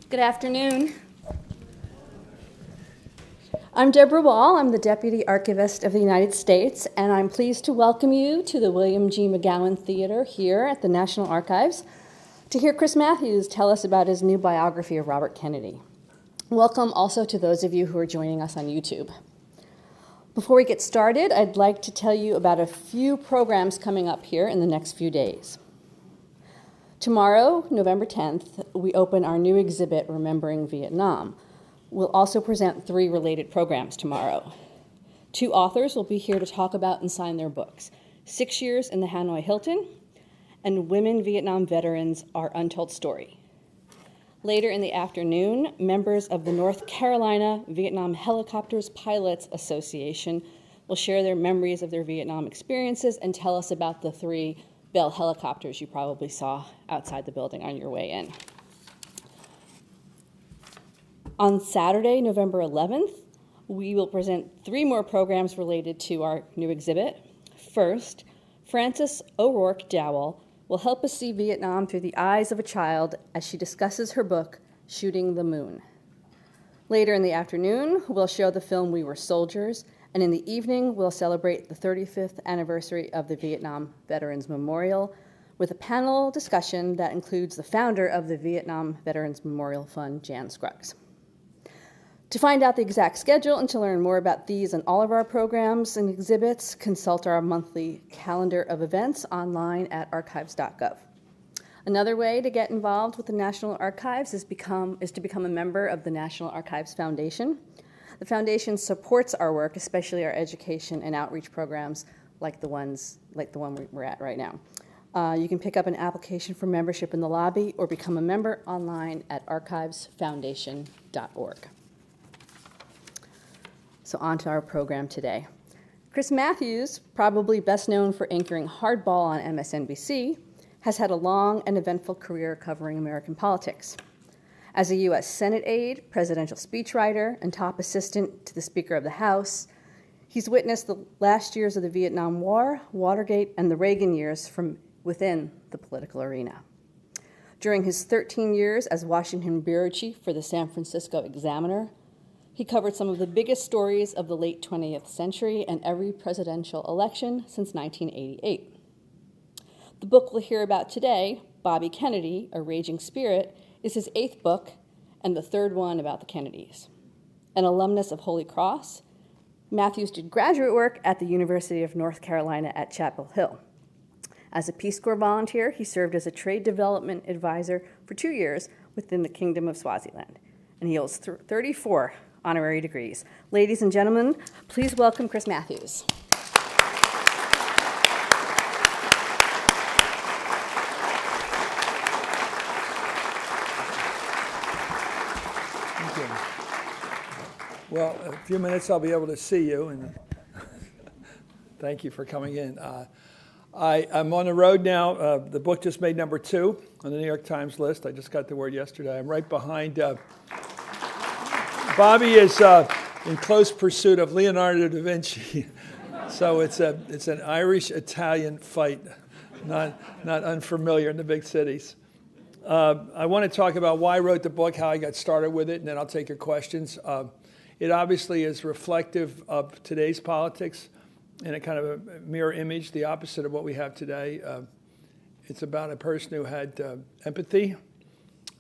Good afternoon. I'm Deborah Wall. I'm the Deputy Archivist of the United States, and I'm pleased to welcome you to the William G. McGowan Theater here at the National Archives to hear Chris Matthews tell us about his new biography of Robert Kennedy. Welcome also to those of you who are joining us on YouTube. Before we get started, I'd like to tell you about a few programs coming up here in the next few days. Tomorrow, November 10th, we open our new exhibit, Remembering Vietnam. We'll also present 3 related programs tomorrow. 2 authors will be here to talk about and sign their books, 6 Years in the Hanoi Hilton and Women Vietnam Veterans, Our Untold Story. Later in the afternoon, members of the North Carolina Vietnam Helicopters Pilots Association will share their memories of their Vietnam experiences and tell us about the 3 Bell helicopters you probably saw outside the building on your way in. On Saturday, November 11th, we will present 3 more programs related to our new exhibit. First, Frances O'Rourke Dowell will help us see Vietnam through the eyes of a child as she discusses her book, Shooting the Moon. Later in the afternoon, we'll show the film We Were Soldiers, and in the evening, we'll celebrate the 35th anniversary of the Vietnam Veterans Memorial with a panel discussion that includes the founder of the Vietnam Veterans Memorial Fund, Jan Scruggs. To find out the exact schedule and to learn more about these and all of our programs and exhibits, consult our monthly calendar of events online at archives.gov. Another way to get involved with the National Archives is to become a member of the National Archives Foundation. The foundation supports our work, especially our education and outreach programs like the one we're at right now. You can pick up an application for membership in the lobby or become a member online at archivesfoundation.org. So on to our program today. Chris Matthews, probably best known for anchoring Hardball on MSNBC, has had a long and eventful career covering American politics. As a U.S. Senate aide, presidential speechwriter, and top assistant to the Speaker of the House, he's witnessed the last years of the Vietnam War, Watergate, and the Reagan years from within the political arena. During his 13 years as Washington bureau chief for the San Francisco Examiner, he covered some of the biggest stories of the late 20th century and every presidential election since 1988. The book we'll hear about today, Bobby Kennedy, A Raging Spirit, is his 8th book and the 3rd one about the Kennedys. An alumnus of Holy Cross, Matthews did graduate work at the University of North Carolina at Chapel Hill. As a Peace Corps volunteer, he served as a trade development advisor for 2 years within the Kingdom of Swaziland, and he holds 34 honorary degrees. Ladies and gentlemen, please welcome Chris Matthews. Thank you. Well, in a few minutes I'll be able to see you, and thank you for coming in. I'm on the road now. The book just made number 2 on the New York Times list. I just got the word yesterday. I'm right behind Bobby is in close pursuit of Leonardo da Vinci. So it's an Irish-Italian fight, not unfamiliar in the big cities. I want to talk about why I wrote the book, how I got started with it, and then I'll take your questions. It obviously is reflective of today's politics in a kind of a mirror image, the opposite of what we have today. It's about a person who had empathy,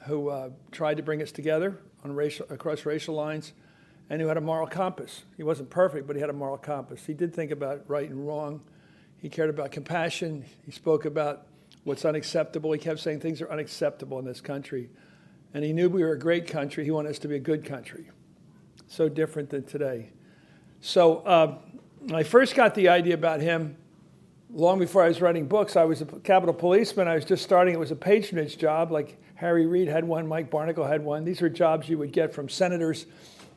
who tried to bring us together across racial lines, and who had a moral compass. He wasn't perfect, but he had a moral compass. He did think about right and wrong. He cared about compassion. He spoke about what's unacceptable. He kept saying things are unacceptable in this country. And he knew we were a great country. He wanted us to be a good country. So different than today. So I first got the idea about him long before I was writing books. I was a Capitol policeman. I was just starting. It was a patronage job, like Harry Reid had one, Mike Barnacle had one. These were jobs you would get from senators,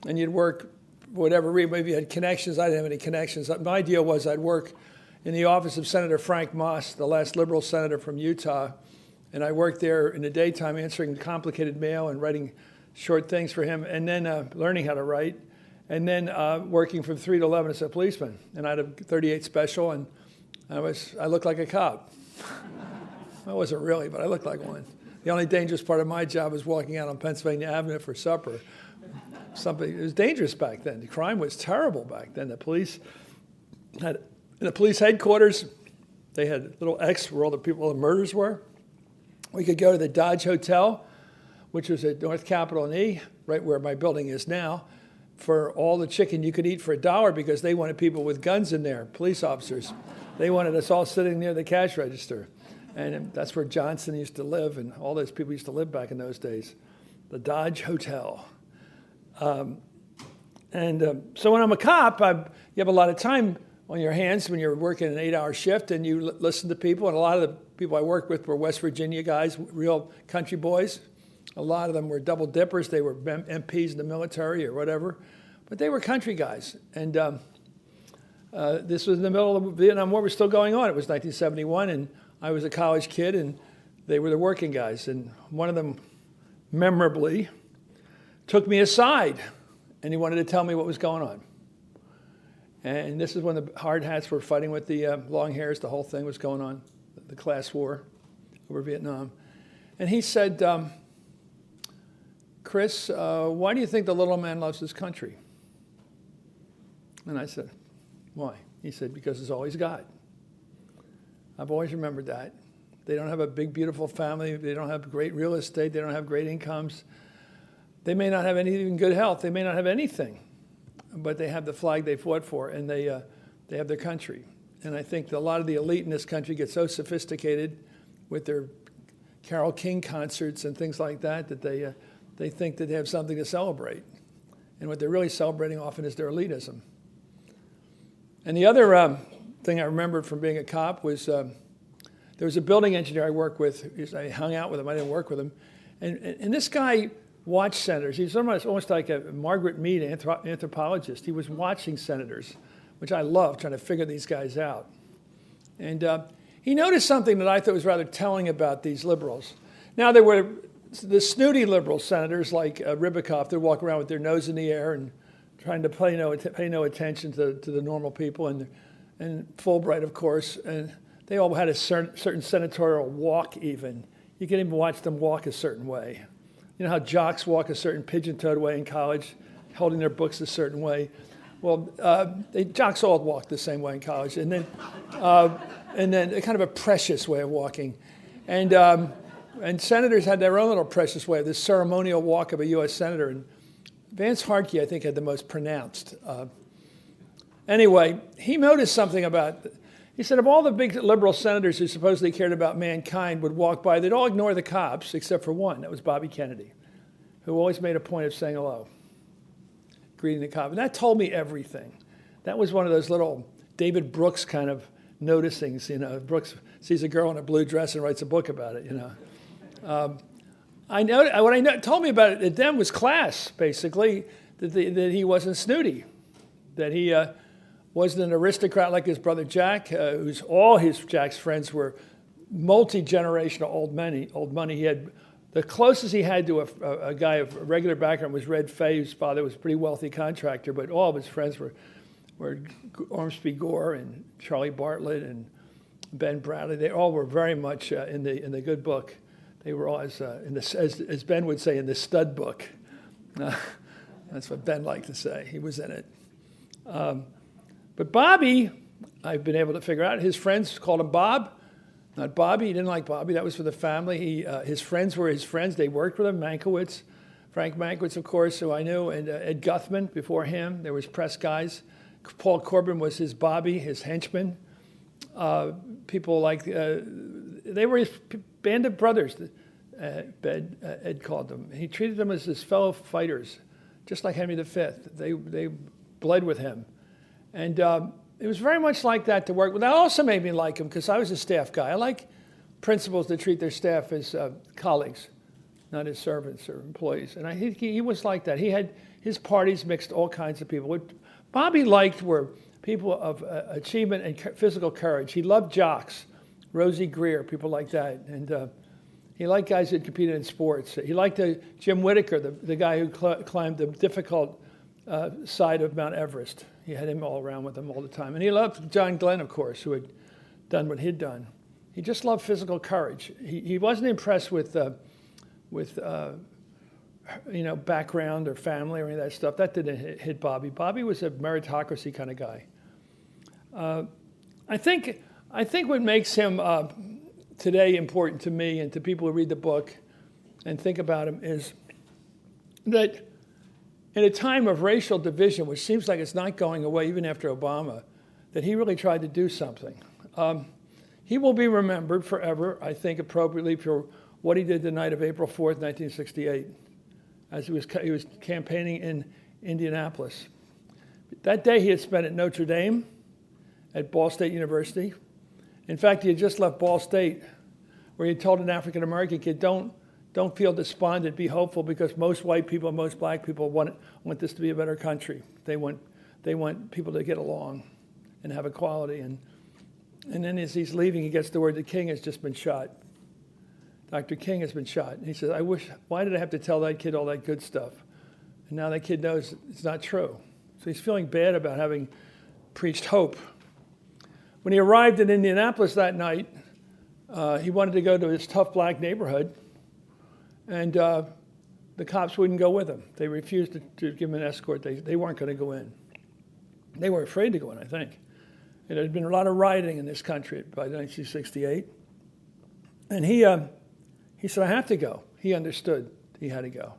and you'd work for whatever reason. Maybe you had connections. I didn't have any connections. My deal was I'd work in the office of Senator Frank Moss, the last liberal senator from Utah, and I worked there in the daytime answering complicated mail and writing short things for him, and then learning how to write, and then working from 3 to 11 as a policeman. And I had a 38 special, and I looked like a cop. I wasn't really, but I looked like one. The only dangerous part of my job was walking out on Pennsylvania Avenue for supper. It was dangerous back then. The crime was terrible back then. The police had, in the police headquarters, they had little X where all the murders were. We could go to the Dodge Hotel, which was at North Capitol and E, right where my building is now, for all the chicken you could eat for $1 because they wanted people with guns in there, police officers. They wanted us all sitting near the cash register. And that's where Johnson used to live, and all those people used to live back in those days. The Dodge Hotel. So when I'm a cop, you have a lot of time on your hands when you're working an 8-hour shift, and you listen to people. And a lot of the people I worked with were West Virginia guys, real country boys. A lot of them were double dippers. They were MPs in the military or whatever. But they were country guys. And this was in the middle of the Vietnam War was still going on. It was 1971, and I was a college kid, and they were the working guys. And one of them, memorably, took me aside, and he wanted to tell me what was going on. And this is when the hard hats were fighting with the long hairs. The whole thing was going on, the class war over Vietnam. And he said, Chris, why do you think the little man loves his country? And I said, why? He said, because it's all he's got. I've always remembered that. They don't have a big, beautiful family. They don't have great real estate. They don't have great incomes. They may not have even good health. They may not have anything. But they have the flag they fought for, and they have their country. And I think that a lot of the elite in this country get so sophisticated with their Carole King concerts and things like that that they think that they have something to celebrate. And what they're really celebrating often is their elitism. And the other thing I remembered from being a cop was there was a building engineer I worked with. I hung out with him. I didn't work with him. And this guy watched senators. He's almost like a Margaret Mead anthropologist. He was watching senators, which I love, trying to figure these guys out. And he noticed something that I thought was rather telling about these liberals. Now, there were the snooty liberal senators like Ribicoff. They'd walk around with their nose in the air and trying to pay no attention to the normal people, and Fulbright, of course, and they all had a certain senatorial walk even. You can even watch them walk a certain way. You know how jocks walk a certain pigeon-toed way in college, holding their books a certain way? Well, jocks all walk the same way in college, and then kind of a precious way of walking. And senators had their own little precious way, this ceremonial walk of a U.S. senator. And Vance Harkey, I think, had the most pronounced. Anyway, he noticed something about, he said, of all the big liberal senators who supposedly cared about mankind would walk by, they'd all ignore the cops except for one. That was Bobby Kennedy, who always made a point of saying hello, greeting the cop. And that told me everything. That was one of those little David Brooks kind of noticings. You know, Brooks sees a girl in a blue dress and writes a book about it, you know. What told me about it then was class, basically, that he wasn't snooty, that he wasn't an aristocrat like his brother Jack, Jack's friends were multi-generational old money. He had the closest he had to a guy of a regular background was Red Fay, whose father was a pretty wealthy contractor, but all of his friends were Ormsby Gore and Charlie Bartlett and Ben Bradley. They all were very much in the good book. They were all, as Ben would say, in the stud book. That's what Ben liked to say. He was in it. But Bobby, I've been able to figure out, his friends called him Bob, not Bobby. He didn't like Bobby. That was for the family. His friends were his friends. They worked with him. Frank Mankiewicz, of course, who I knew, and Ed Guthman before him. There was press guys. Paul Corbin was his Bobby, his henchman. People like, they were his band of brothers, Ed called them. He treated them as his fellow fighters, just like Henry V. They bled with him. And it was very much like that to work with. That also made me like him because I was a staff guy. I like principals that treat their staff as colleagues, not as servants or employees. And he was like that. He had his parties mixed all kinds of people. What Bobby liked were people of achievement and physical courage. He loved jocks, Rosie Greer, people like that. And he liked guys that competed in sports. He liked Jim Whittaker, the guy who climbed the difficult side of Mount Everest. He had him all around with him all the time. And he loved John Glenn, of course, who had done what he'd done. He just loved physical courage. He wasn't impressed with background or family or any of that stuff. That didn't hit Bobby. Bobby was a meritocracy kind of guy. I think what makes him today important to me and to people who read the book and think about him is that in a time of racial division, which seems like it's not going away even after Obama, that he really tried to do something. He will be remembered forever, I think, appropriately for what he did the night of April 4th, 1968, as he was campaigning in Indianapolis. That day he had spent at Notre Dame, at Ball State University. In fact, he had just left Ball State, where he told an African-American kid, don't feel despondent, be hopeful, because most white people and most black people want this to be a better country. They want people to get along and have equality. And then as he's leaving, he gets the word that King has just been shot. Dr. King has been shot. And he says, why did I have to tell that kid all that good stuff? And now that kid knows it's not true. So he's feeling bad about having preached hope. When he arrived in Indianapolis that night, he wanted to go to his tough black neighborhood, and the cops wouldn't go with him. They refused to give him an escort. They weren't going to go in. They were afraid to go in, I think. There had been a lot of rioting in this country by 1968. And he said, I have to go. He understood he had to go.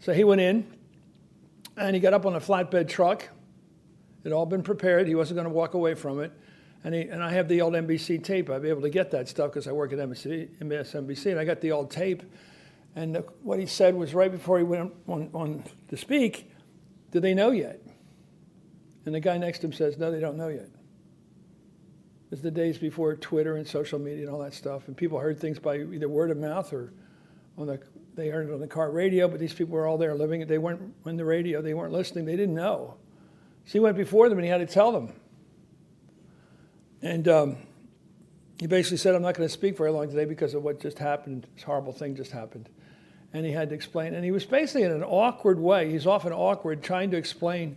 So he went in, and he got up on a flatbed truck. It had all been prepared. He wasn't going to walk away from it. And I have the old NBC tape. I'd be able to get that stuff because I work at MSNBC, and I got the old tape. And what he said was right before he went on to speak, do they know yet? And the guy next to him says, no, they don't know yet. It's the days before Twitter and social media and all that stuff. And people heard things by either word of mouth or they heard it on the car radio, but these people were all there living it. They weren't on the radio. They weren't listening. They didn't know. So he went before them and he had to tell them. And he basically said, I'm not going to speak very long today because of what just happened. This horrible thing just happened. And he had to explain. And he was basically in an awkward way. He's often awkward trying to explain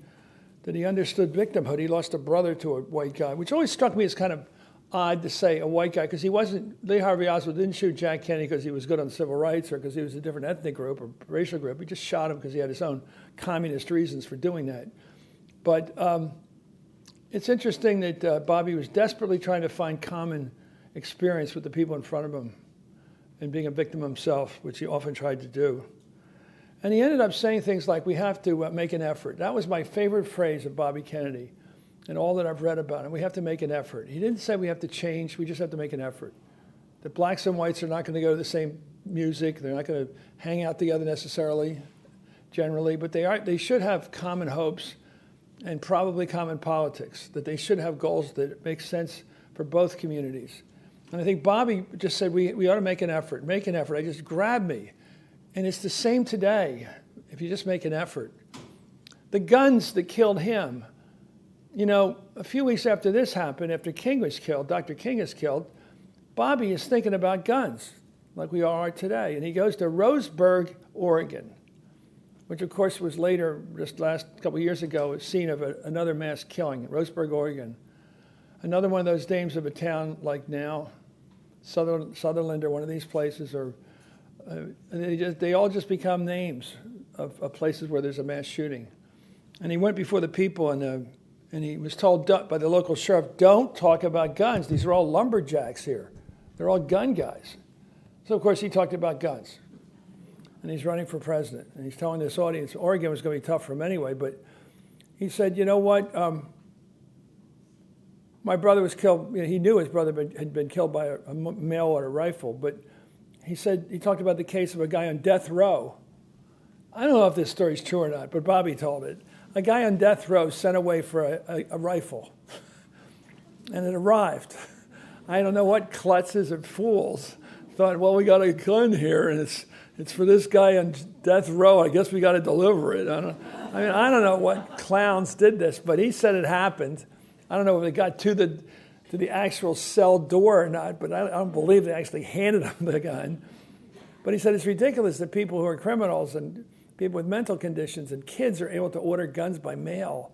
that he understood victimhood. He lost a brother to a white guy, which always struck me as kind of odd to say, a white guy, because he wasn't, Lee Harvey Oswald didn't shoot Jack Kennedy because he was good on civil rights or because he was a different ethnic group or racial group. He just shot him because he had his own communist reasons for doing that. But it's interesting that Bobby was desperately trying to find common experience with the people in front of him and being a victim himself, which he often tried to do. And he ended up saying things like, we have to make an effort. That was my favorite phrase of Bobby Kennedy and all that I've read about him. We have to make an effort. He didn't say we have to change, we just have to make an effort. That blacks and whites are not going to go to the same music, they're not going to hang out together necessarily, generally, but they should have common hopes and probably common politics, that they should have goals that make sense for both communities. And I think Bobby just said, we ought to make an effort. I just grabbed me. And it's the same today, if you just make an effort. The guns that killed him, a few weeks after this happened, after King was killed, Dr. King is killed, Bobby is thinking about guns, like we all are today. And he goes to Roseburg, Oregon, which of course was later, just last couple of years ago, a scene of another mass killing in Roseburg, Oregon. Another one of those names of a town like now, Sutherland or one of these places, or they all just become names of places where there's a mass shooting. And he went before the people and he was told by the local sheriff, don't talk about guns. These are all lumberjacks here. They're all gun guys. So of course he talked about guns. And he's running for president. And he's telling this audience, Oregon was going to be tough for him anyway, but he said, you know what? My brother was killed. He knew his brother had been killed by a male with a rifle, but he talked about the case of a guy on death row. I don't know if this story's true or not, but Bobby told it. A guy on death row sent away for a rifle, and it arrived. I don't know what klutzes or fools thought, well, we got a gun here, and it's for this guy on death row. I guess we got to deliver it. I don't know what clowns did this, but he said it happened. I don't know if it got to the actual cell door or not, but I don't believe they actually handed him the gun. But he said it's ridiculous that people who are criminals and people with mental conditions and kids are able to order guns by mail.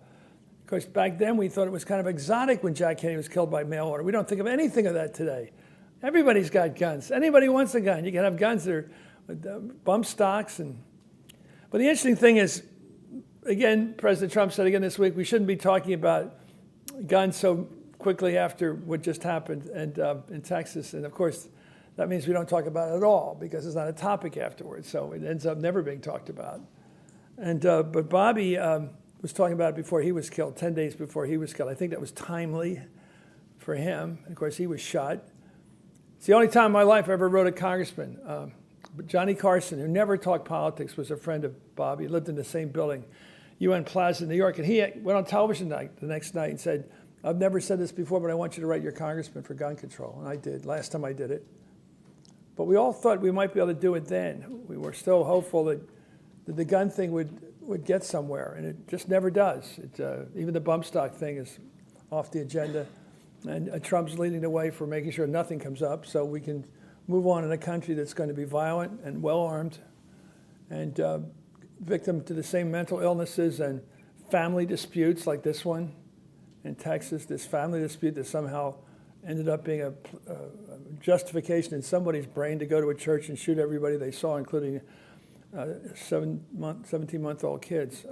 Of course, back then we thought it was kind of exotic when Jack Kennedy was killed by mail order. We don't think of anything of that today. Everybody's got guns. Anybody wants a gun. You can have guns that are bump stocks. But the interesting thing is, again, President Trump said again this week, we shouldn't be talking about guns so quickly after what just happened in Texas. And of course, that means we don't talk about it at all because it's not a topic afterwards. So it ends up never being talked about. But Bobby was talking about it before he was killed, 10 days before he was killed. I think that was timely for him. And of course, he was shot. It's the only time in my life I ever wrote a congressman. Johnny Carson, who never talked politics, was a friend of Bobby. He lived in the same building, UN Plaza, New York. And he went on television the next night and said, I've never said this before, but I want you to write your congressman for gun control. And I did, last time I did it. But we all thought we might be able to do it then. We were still hopeful that the gun thing would get somewhere, and it just never does. Even the bump stock thing is off the agenda, and Trump's leading the way for making sure nothing comes up so we can move on in a country that's going to be violent and well-armed and victim to the same mental illnesses and family disputes like this one in Texas, this family dispute that somehow ended up being a justification in somebody's brain to go to a church and shoot everybody they saw, including 17-month-old kids.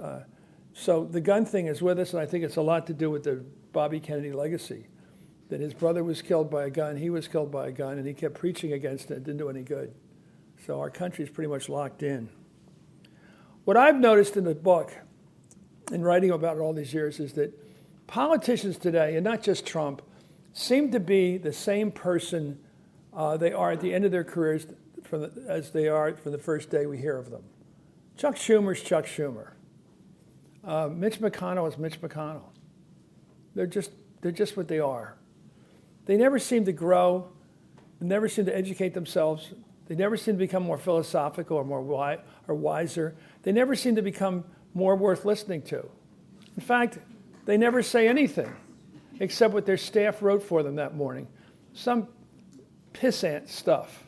So the gun thing is with us, and I think it's a lot to do with the Bobby Kennedy legacy, that his brother was killed by a gun, he was killed by a gun, and he kept preaching against it. It didn't do any good. So our country is pretty much locked in. What I've noticed in the book, in writing about it all these years, is that politicians today, and not just Trump, seem to be the same person they are at the end of their careers as they are from the first day we hear of them. Chuck Schumer's Chuck Schumer. Mitch McConnell is Mitch McConnell. They're just what they are. They never seem to grow. They never seem to educate themselves. They never seem to become more philosophical or wiser. They never seem to become more worth listening to. In fact, they never say anything except what their staff wrote for them that morning. Some pissant stuff.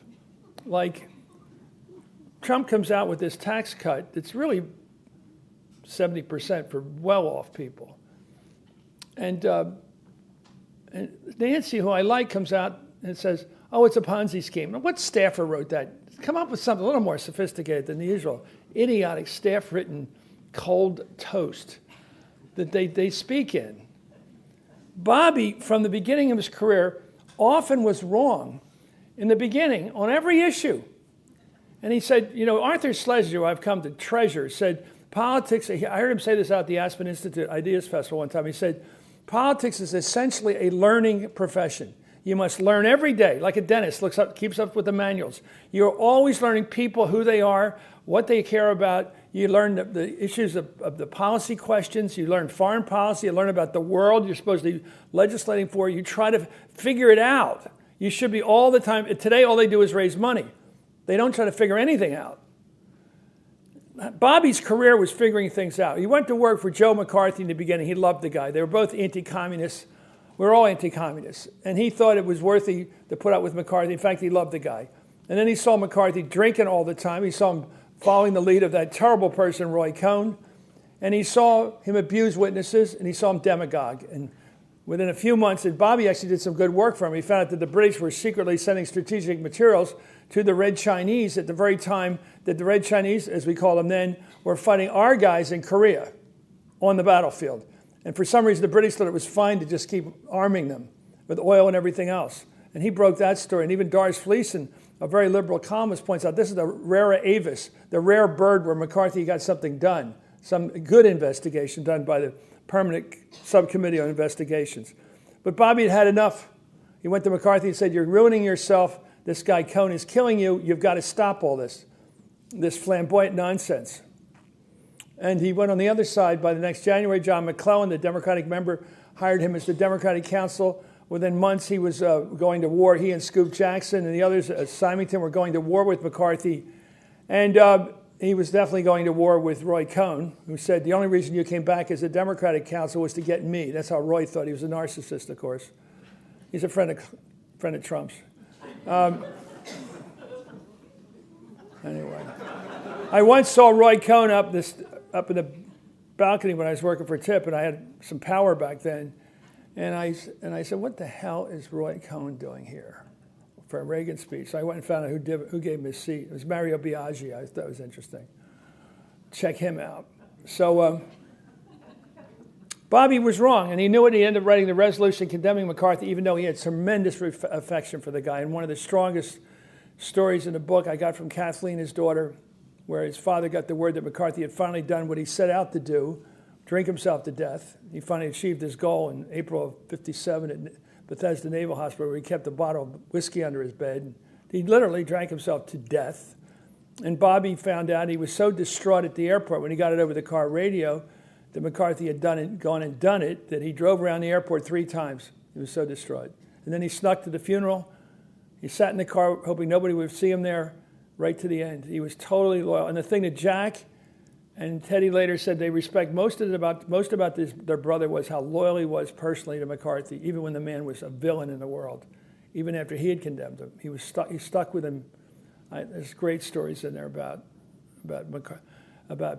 Like, Trump comes out with this tax cut that's really 70% for well-off people. And Nancy, who I like, comes out and says, oh, it's a Ponzi scheme. Now, what staffer wrote that? Come up with something a little more sophisticated than the usual idiotic staff-written cold toast that they speak in. Bobby, from the beginning of his career, often was wrong in the beginning on every issue. And he said, Arthur Schlesinger, who I've come to treasure, said, politics, I heard him say this out at the Aspen Institute Ideas Festival one time. He said, politics is essentially a learning profession. You must learn every day, like a dentist keeps up with the manuals. You're always learning people, who they are, what they care about. You learn the issues of the policy questions. You learn foreign policy. You learn about the world you're supposed to be legislating for. You try to figure it out. You should be all the time. Today, all they do is raise money. They don't try to figure anything out. Bobby's career was figuring things out. He went to work for Joe McCarthy in the beginning. He loved the guy. They were both anti-communists. We're all anti-communists. And he thought it was worthy to put up with McCarthy. In fact, he loved the guy. And then he saw McCarthy drinking all the time. He saw him following the lead of that terrible person, Roy Cohn. And he saw him abuse witnesses, and he saw him demagogue. And within a few months, and Bobby actually did some good work for him. He found out that the British were secretly sending strategic materials to the Red Chinese at the very time that the Red Chinese, as we call them then, were fighting our guys in Korea on the battlefield. And for some reason, the British thought it was fine to just keep arming them with oil and everything else. And he broke that story. And even Doris Fleeson, a very liberal columnist, points out this is the rara avis, the rare bird where McCarthy got something done, some good investigation done by the Permanent Subcommittee on Investigations. But Bobby had had enough. He went to McCarthy and said, you're ruining yourself. This guy Cohn is killing you. You've got to stop all this flamboyant nonsense. And he went on the other side. By the next January, John McClellan, the Democratic member, hired him as the Democratic counsel. Within months, he was going to war. He and Scoop Jackson and the others, Symington, were going to war with McCarthy. And he was definitely going to war with Roy Cohn, who said, the only reason you came back as a Democratic counsel was to get me. That's how Roy thought. He was a narcissist, of course. He's a friend of Trump's. Anyway, I once saw Roy Cohn up in the balcony when I was working for Tip, and I had some power back then. And I said, what the hell is Roy Cohn doing here? for a Reagan speech. So I went and found out who gave him his seat. It was Mario Biaggi. I thought it was interesting. Check him out. So Bobby was wrong, and he knew it. He ended up writing the resolution condemning McCarthy, even though he had tremendous affection for the guy. And one of the strongest stories in the book I got from Kathleen, his daughter, where his father got the word that McCarthy had finally done what he set out to do, drink himself to death. He finally achieved his goal in April of '57 at Bethesda Naval Hospital, where he kept a bottle of whiskey under his bed. He literally drank himself to death. And Bobby found out, he was so distraught at the airport when he got it over the car radio that McCarthy had gone and done it, that he drove around the airport 3 times. He was so distraught. And then he snuck to the funeral. He sat in the car hoping nobody would see him there right to the end. He was totally loyal. And the thing that Jack and Teddy later said they respect most about their brother was how loyal he was personally to McCarthy, even when the man was a villain in the world. Even after he had condemned him, he stuck with him. There's great stories in there about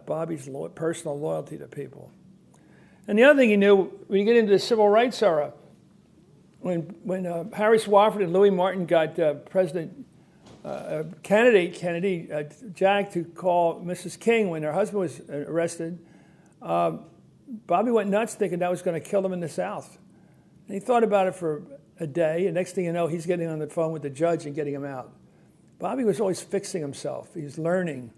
Bobby's personal loyalty to people. And the other thing he knew, when you get into the civil rights era, when Harry Swofford and Louis Martin got President Kennedy, Jack, to call Mrs. King when her husband was arrested, Bobby went nuts thinking that was going to kill them in the South. And he thought about it for a day, and next thing you know, he's getting on the phone with the judge and getting him out. Bobby was always fixing himself. He was learning.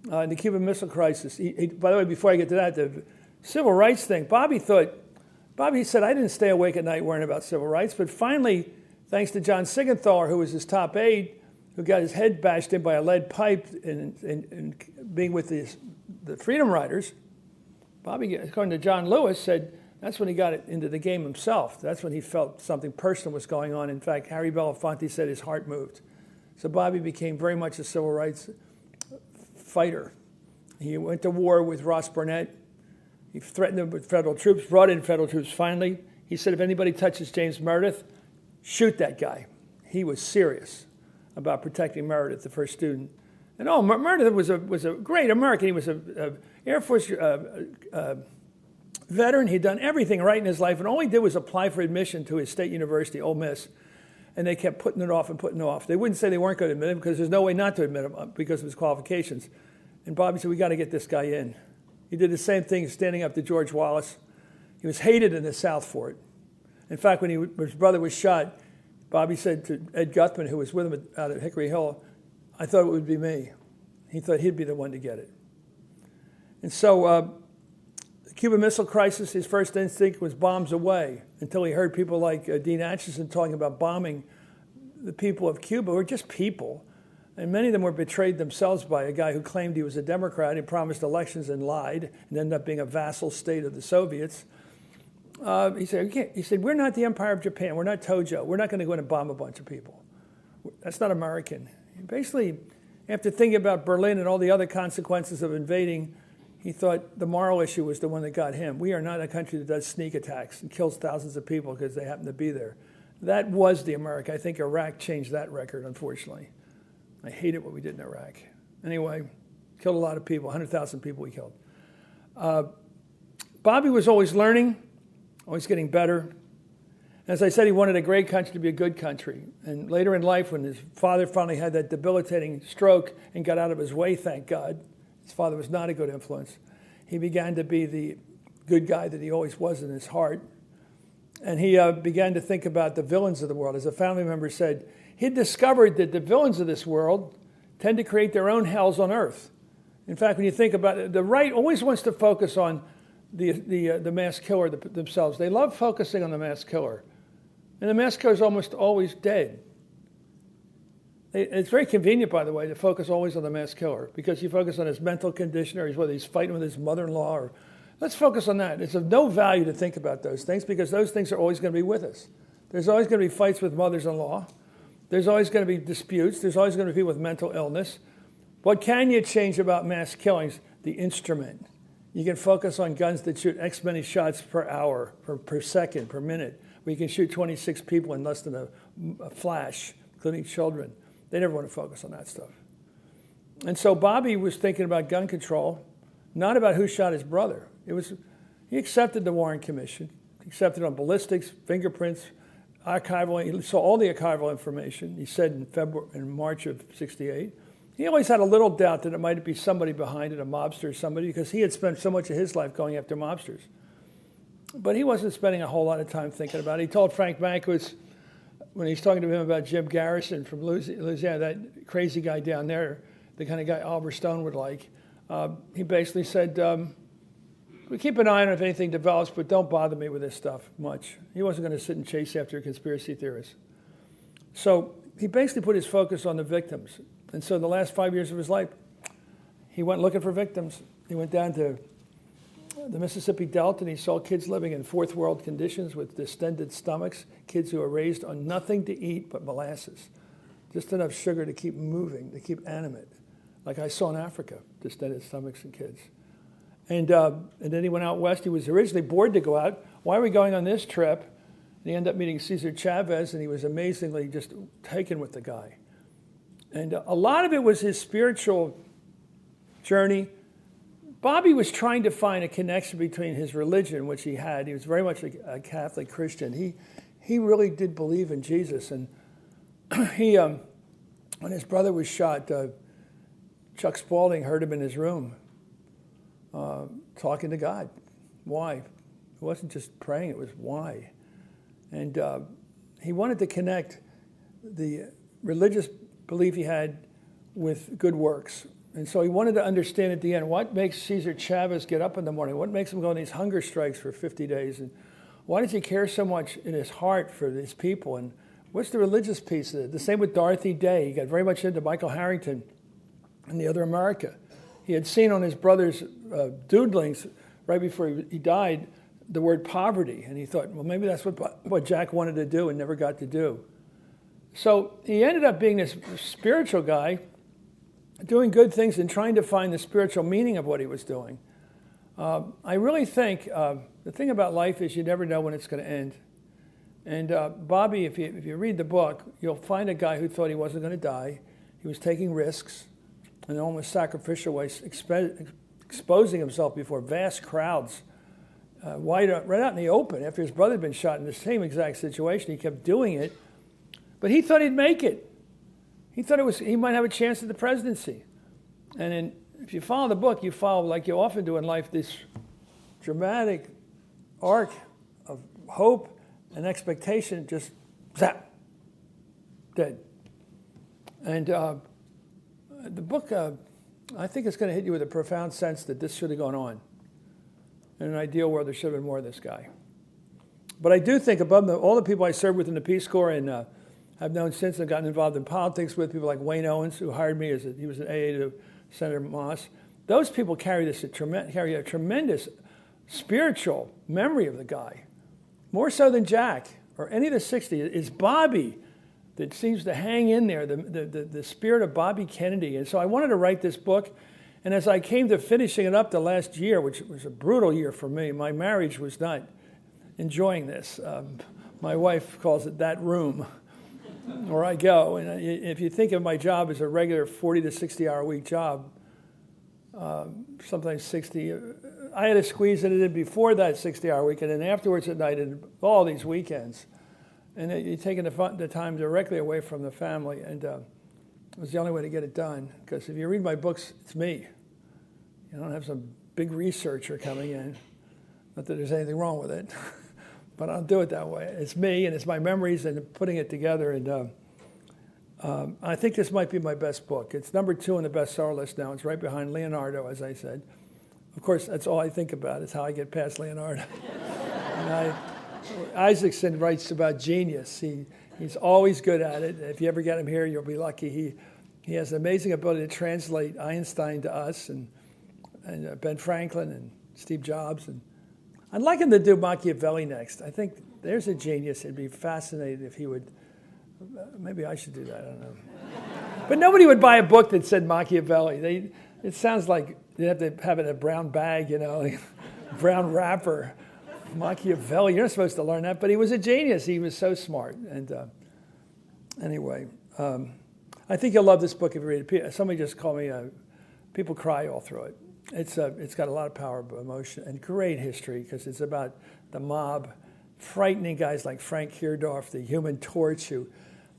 The Cuban Missile Crisis. By the way, before I get to that, the civil rights thing, Bobby said, I didn't stay awake at night worrying about civil rights, but finally, thanks to John Sigenthaler, who was his top aide, who got his head bashed in by a lead pipe and being with the Freedom Riders, Bobby, according to John Lewis, said that's when he got into the game himself. That's when he felt something personal was going on. In fact, Harry Belafonte said his heart moved. So Bobby became very much a civil rights fighter. He went to war with Ross Burnett. He threatened them with federal troops, brought in federal troops finally. He said, if anybody touches James Meredith, shoot that guy. He was serious about protecting Meredith, the first student. And Meredith was a great American. He was an Air Force veteran. He'd done everything right in his life, and all he did was apply for admission to his state university, Ole Miss. And they kept putting it off and putting it off. They wouldn't say they weren't going to admit him because there's no way not to admit him because of his qualifications. And Bobby said, we got to get this guy in. He did the same thing standing up to George Wallace. He was hated in the South for it. In fact, when his brother was shot, Bobby said to Ed Guthman, who was with him out at Hickory Hill, I thought it would be me. He thought he'd be the one to get it. And so the Cuban Missile Crisis, his first instinct was bombs away until he heard people like Dean Acheson talking about bombing the people of Cuba, who were just people. And many of them were betrayed themselves by a guy who claimed he was a Democrat and promised elections and lied and ended up being a vassal state of the Soviets. He said, we're not the Empire of Japan. We're not Tojo. We're not going to go in and bomb a bunch of people. That's not American. Basically, after thinking about Berlin and all the other consequences of invading, he thought the moral issue was the one that got him. We are not a country that does sneak attacks and kills thousands of people because they happen to be there. That was the America. I think Iraq changed that record, unfortunately. I hated what we did in Iraq. Anyway, killed a lot of people, 100,000 people we killed. Bobby was always learning, always getting better. As I said, he wanted a great country to be a good country. And later in life, when his father finally had that debilitating stroke and got out of his way, thank God, his father was not a good influence. He began to be the good guy that he always was in his heart. And he began to think about the villains of the world. As a family member said, he discovered that the villains of this world tend to create their own hells on earth. In fact, when you think about it, the right always wants to focus on the mass killer themselves. They love focusing on the mass killer. And the mass killer is almost always dead. It's very convenient, by the way, to focus always on the mass killer because you focus on his mental condition or whether he's fighting with his mother-in-law. Or let's focus on that. It's of no value to think about those things because those things are always going to be with us. There's always going to be fights with mothers-in-law. There's always going to be disputes. There's always going to be people with mental illness. What can you change about mass killings? The instrument. You can focus on guns that shoot X many shots per hour, per second, per minute, where you can shoot 26 people in less than a flash, including children. They never want to focus on that stuff. And so Bobby was thinking about gun control, not about who shot his brother. He accepted the Warren Commission. He accepted on ballistics, fingerprints, he saw all the archival information. He said in March of '68, he always had a little doubt that it might be somebody behind it, a mobster or somebody, because he had spent so much of his life going after mobsters. But he wasn't spending a whole lot of time thinking about it. He told Frank Mankiewicz, when he was talking to him about Jim Garrison from Louisiana, that crazy guy down there, the kind of guy Oliver Stone would like, he basically said, we keep an eye on it if anything develops, but don't bother me with this stuff much. He wasn't going to sit and chase after conspiracy theorists. So he basically put his focus on the victims. And so the last 5 years of his life, he went looking for victims. He went down to the Mississippi Delta, and he saw kids living in fourth world conditions with distended stomachs, kids who were raised on nothing to eat but molasses, just enough sugar to keep moving, to keep animate, like I saw in Africa, distended stomachs and kids. And then he went out west. He was originally bored to go out. Why are we going on this trip? And he ended up meeting Cesar Chavez, and he was amazingly just taken with the guy. And a lot of it was his spiritual journey. Bobby was trying to find a connection between his religion, which he had. He was very much a Catholic Christian. He really did believe in Jesus. And when his brother was shot, Chuck Spaulding heard him in his room talking to God. Why? It wasn't just praying, it was why. And he wanted to connect the religious belief he had with good works. And so he wanted to understand at the end, what makes Cesar Chavez get up in the morning? What makes him go on these hunger strikes for 50 days? And why does he care so much in his heart for these people? And what's the religious piece of it? The same with Dorothy Day. He got very much into Michael Harrington and The Other America. He had seen on his brother's doodlings right before he died the word poverty. And he thought, well, maybe that's what Jack wanted to do and never got to do. So he ended up being this spiritual guy, doing good things and trying to find the spiritual meaning of what he was doing. I really think the thing about life is you never know when it's going to end. And Bobby, if you read the book, you'll find a guy who thought he wasn't going to die. He was taking risks in an almost sacrificial way, exposing himself before vast crowds, right out in the open. After his brother had been shot in the same exact situation, he kept doing it. But he thought he'd make it. He thought he might have a chance at the presidency. And then if you follow the book, you follow, like you often do in life, this dramatic arc of hope and expectation, just zap, dead. And the book, I think it's going to hit you with a profound sense that this should have gone on. In an ideal world, there should have been more of this guy. But I do think above all the people I served with in the Peace Corps and I've known since and gotten involved in politics with, people like Wayne Owens, who hired me he was an AA to Senator Moss. Those people carry a tremendous spiritual memory of the guy, more so than Jack or any of the 60s. It's Bobby that seems to hang in there, the spirit of Bobby Kennedy. And so I wanted to write this book. And as I came to finishing it up the last year, which was a brutal year for me, my marriage was not enjoying this. My wife calls it that room where I go. And if you think of my job as a regular 40 to 60 hour week job, sometimes 60, I had to squeeze it in before that 60-hour week, and then afterwards at night and all these weekends. And you're taking the time directly away from the family, and it was the only way to get it done. Because if you read my books, it's me. You don't have some big researcher coming in. Not that there's anything wrong with it, but I'll do it that way. It's me, and it's my memories and putting it together. And I think this might be my best book. It's number 2 on the bestseller list now. It's right behind Leonardo, as I said. Of course, that's all I think about is how I get past Leonardo. And Isaacson writes about genius. He's always good at it. If you ever get him here, you'll be lucky. He has an amazing ability to translate Einstein to us, and Ben Franklin and Steve Jobs. And I'd like him to do Machiavelli next. I think there's a genius. It'd be fascinating if he would. Maybe I should do that. I don't know. But nobody would buy a book that said Machiavelli. It sounds like they'd have to have it in a brown bag, like brown wrapper. Machiavelli, you're not supposed to learn that, but he was a genius. He was so smart. And anyway, I think you'll love this book if you read it. Somebody just called me, people cry all through it. It's got a lot of power of emotion and great history because it's about the mob frightening guys like Frank Heerdorf, the Human Torch, who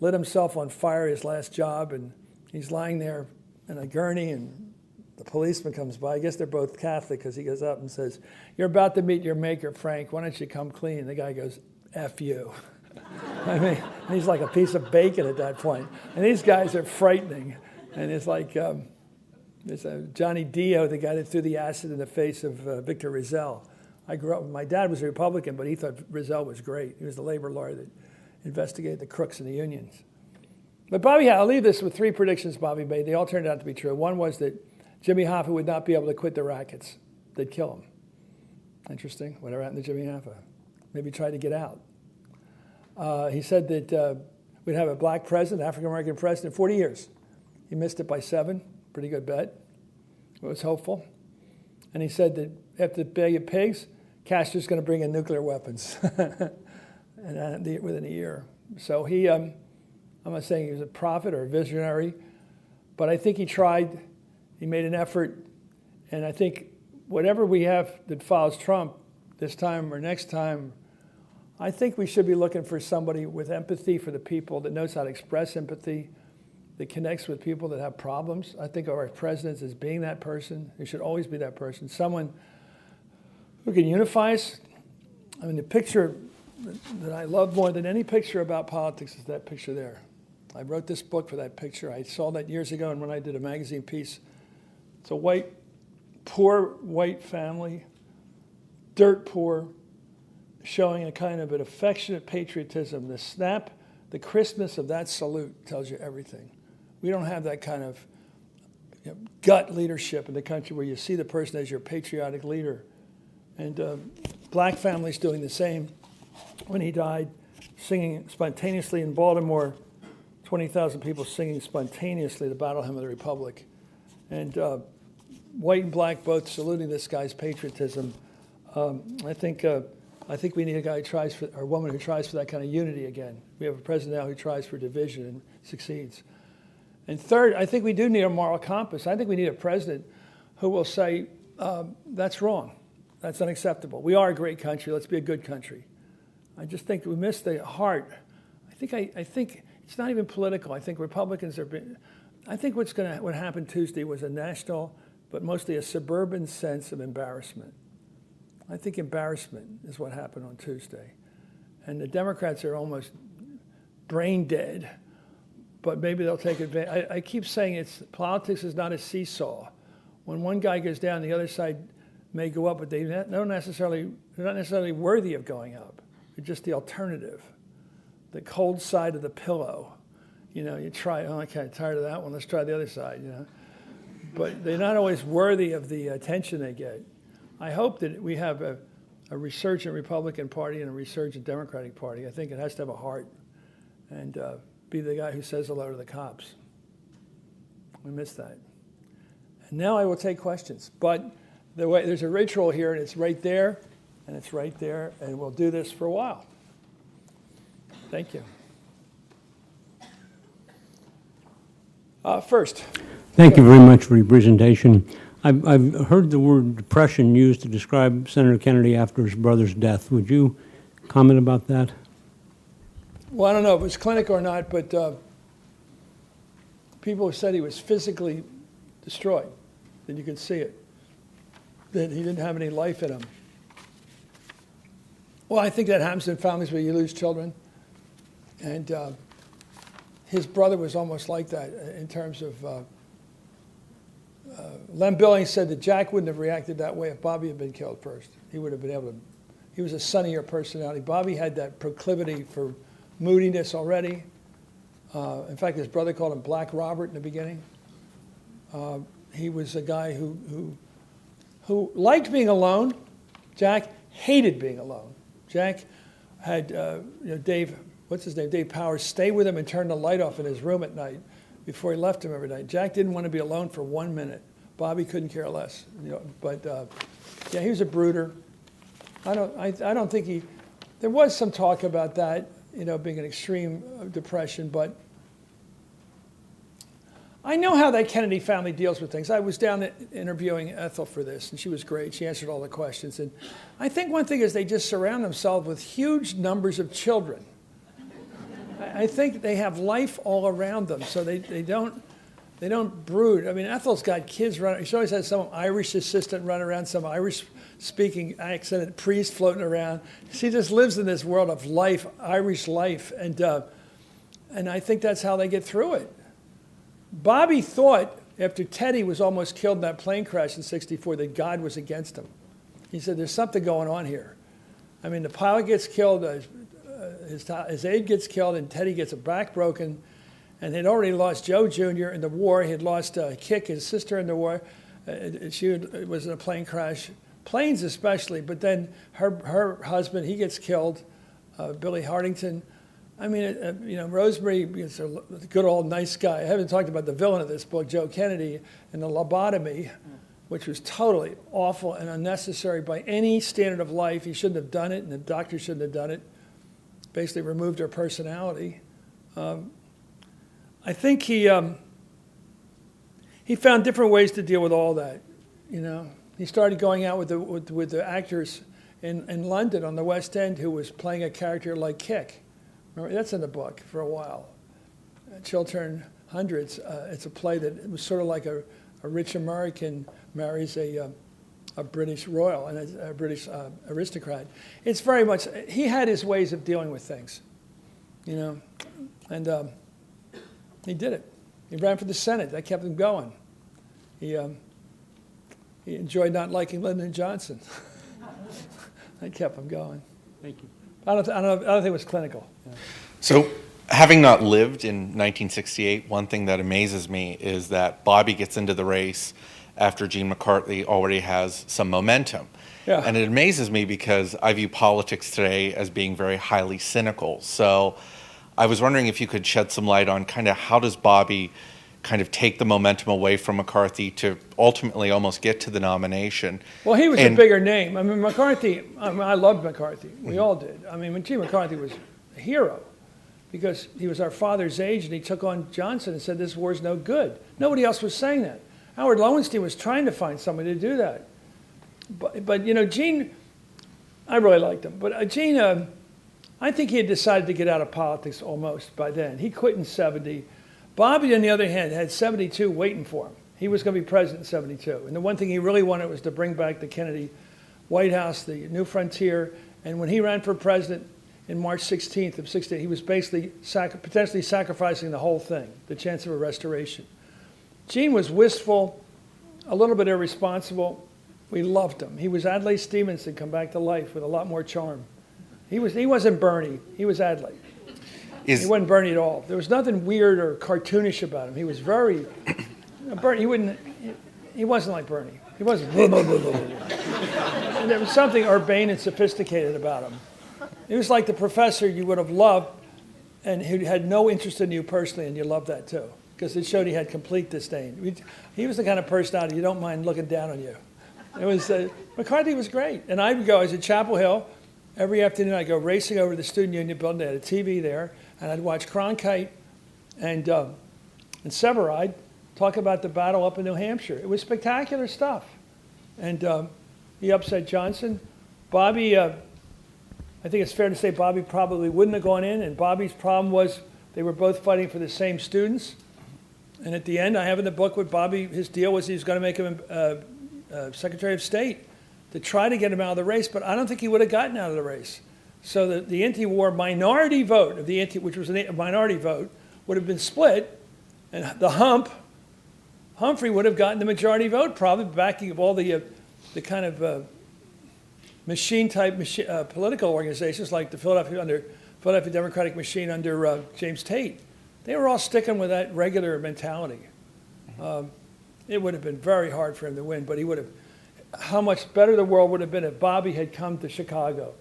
lit himself on fire his last job, and he's lying there in a gurney, and the policeman comes by. I guess they're both Catholic, because he goes up and says, "You're about to meet your maker, Frank. Why don't you come clean?" And the guy goes, "F you." I mean, he's like a piece of bacon at that point. And these guys are frightening. And it's like, there's Johnny Dio, the guy that threw the acid in the face of Victor Rizal. I grew up, my dad was a Republican, but he thought Rizal was great. He was the labor lawyer that investigated the crooks in the unions. But I'll leave this with 3 predictions Bobby made. They all turned out to be true. One was that Jimmy Hoffa would not be able to quit the rackets. They'd kill him. Interesting. Whatever happened to Jimmy Hoffa? Maybe try to get out. He said that we'd have a black president, African-American president, in 40 years. He missed it by 7. Pretty good bet. It was hopeful. And he said that after the Bay of Pigs, Castro's going to bring in nuclear weapons and within a year. So I'm not saying he was a prophet or a visionary, but I think he tried. He made an effort. And I think whatever we have that follows Trump this time or next time, I think we should be looking for somebody with empathy for the people, that knows how to express empathy, that connects with people that have problems. I think of our presidents as being that person. He should always be that person. Someone who can unify us. I mean, the picture that I love more than any picture about politics is that picture there. I wrote this book for that picture. I saw that years ago, and when I did a magazine piece, it's a poor white family, dirt poor, showing a kind of an affectionate patriotism. The snap, the crispness of that salute tells you everything. We don't have that kind of gut leadership in the country where you see the person as your patriotic leader. And black families doing the same. When he died, singing spontaneously in Baltimore, 20,000 people singing spontaneously the battle hymn of the Republic. And white and black both saluting this guy's patriotism. I think we need a guy who tries for, or a woman who tries for that kind of unity again. We have a president now who tries for division and succeeds. And third, I think we do need a moral compass. I think we need a president who will say, that's wrong. That's unacceptable. We are a great country. Let's be a good country. I just think we miss the heart. I think it's not even political. I think Republicans are being, I think what happened Tuesday was a national, but mostly a suburban sense of embarrassment. I think embarrassment is what happened on Tuesday. And the Democrats are almost brain dead, but maybe they'll take advantage. I keep saying politics is not a seesaw. When one guy goes down, the other side may go up, but they're not necessarily worthy of going up. They're just the alternative, the cold side of the pillow. You try, okay, tired of that one, let's try the other side, But they're not always worthy of the attention they get. I hope that we have a resurgent Republican Party and a resurgent Democratic Party. I think it has to have a heart and be the guy who says hello to the cops. We miss that. And now I will take questions. But there's a ritual here, and it's right there, and it's right there, and we'll do this for a while. Thank you. First. Thank you very much for your presentation. I've heard the word depression used to describe Senator Kennedy after his brother's death. Would you comment about that? Well, I don't know if it was clinical or not, but people have said he was physically destroyed, that you could see it, that he didn't have any life in him. Well, I think that happens in families where you lose children. And his brother was almost like that in terms of Lem Billings said that Jack wouldn't have reacted that way if Bobby had been killed first. He would have been able to, he was a sunnier personality. Bobby had that proclivity for moodiness already. In fact, his brother called him Black Robert in the beginning. He was a guy who liked being alone. Jack hated being alone. Jack had Dave, what's his name, Dave Powers, stay with him and turn the light off in his room at night before he left him every night. Jack didn't want to be alone for 1 minute. Bobby couldn't care less. But yeah, he was a brooder. I don't think there was some talk about that, being an extreme depression, but I know how that Kennedy family deals with things. I was down interviewing Ethel for this, and she was great. She answered all the questions. And I think one thing is they just surround themselves with huge numbers of children. I think they have life all around them, so they don't brood. I mean, Ethel's got kids running. She always has some Irish assistant running around, some Irish-speaking accented priest floating around. She just lives in this world of life, Irish life, and I think that's how they get through it. Bobby thought, after Teddy was almost killed in that plane crash in '64, that God was against him. He said, there's something going on here. I mean, the pilot gets killed, his aide gets killed, and Teddy gets a back broken. And they'd already lost Joe Jr. in the war. He had lost Kick, his sister, in the war. She was in a plane crash. Planes especially, but then her husband, he gets killed, Billy Hardington. I mean, Rosemary is a good old nice guy. I haven't talked about the villain of this book, Joe Kennedy, and the lobotomy, which was totally awful and unnecessary by any standard of life. He shouldn't have done it, and the doctor shouldn't have done it. Basically removed her personality. I think he found different ways to deal with all that. He started going out with the actors in London on the West End who was playing a character like Kick. Remember, that's in the book for a while. Chiltern Hundreds. It's a play that was sort of like a rich American marries a British royal and a British aristocrat. It's very much, he had his ways of dealing with things, and he did it. He ran for the Senate. That kept him going. He enjoyed not liking Lyndon Johnson. That kept him going. Thank you. I don't think it was clinical. Yeah. So, having not lived in 1968, one thing that amazes me is that Bobby gets into the race after Gene McCarthy already has some momentum. Yeah. And it amazes me because I view politics today as being very highly cynical. So I was wondering if you could shed some light on kind of how does Bobby kind of take the momentum away from McCarthy to ultimately almost get to the nomination. Well, he was a bigger name. I mean, McCarthy, I loved McCarthy. We all did. I mean, Gene McCarthy was a hero because he was our father's age and he took on Johnson and said this war's no good. Nobody else was saying that. Howard Lowenstein was trying to find somebody to do that. But Gene, I really liked him. But Gene, I think he had decided to get out of politics almost by then. He quit in 70. Bobby, on the other hand, had 72 waiting for him. He was going to be president in 72. And the one thing he really wanted was to bring back the Kennedy White House, the new frontier. And when he ran for president in March 16th of 68, he was basically potentially sacrificing the whole thing, the chance of a restoration. Gene was wistful, a little bit irresponsible. We loved him. He was Adlai Stevenson come back to life with a lot more charm. He wasn't Bernie. He was Adlai. He wasn't Bernie at all. There was nothing weird or cartoonish about him. He was very Bernie. He wasn't like Bernie. He wasn't. And there was something urbane and sophisticated about him. He was like the professor you would have loved, and who had no interest in you personally, and you loved that too, because it showed he had complete disdain. He was the kind of personality you don't mind looking down on you. It was McCarthy was great, and I would go. I was at Chapel Hill. Every afternoon, I'd go racing over to the Student Union building. They had a TV there, and I'd watch Cronkite and Severide talk about the battle up in New Hampshire. It was spectacular stuff. And he upset Johnson. Bobby, I think it's fair to say Bobby probably wouldn't have gone in, and Bobby's problem was they were both fighting for the same students. And at the end, I have in the book what Bobby, his deal was he was going to make him Secretary of State to try to get him out of the race, but I don't think he would have gotten out of the race. So the anti-war minority vote, which was a minority vote, would have been split, and Humphrey would have gotten the majority vote, probably backing of all the kind of machine-type political organizations like the Philadelphia Democratic Machine under James Tate. They were all sticking with that regular mentality. It would have been very hard for him to win, but he would have. How much better the world would have been if Bobby had come to Chicago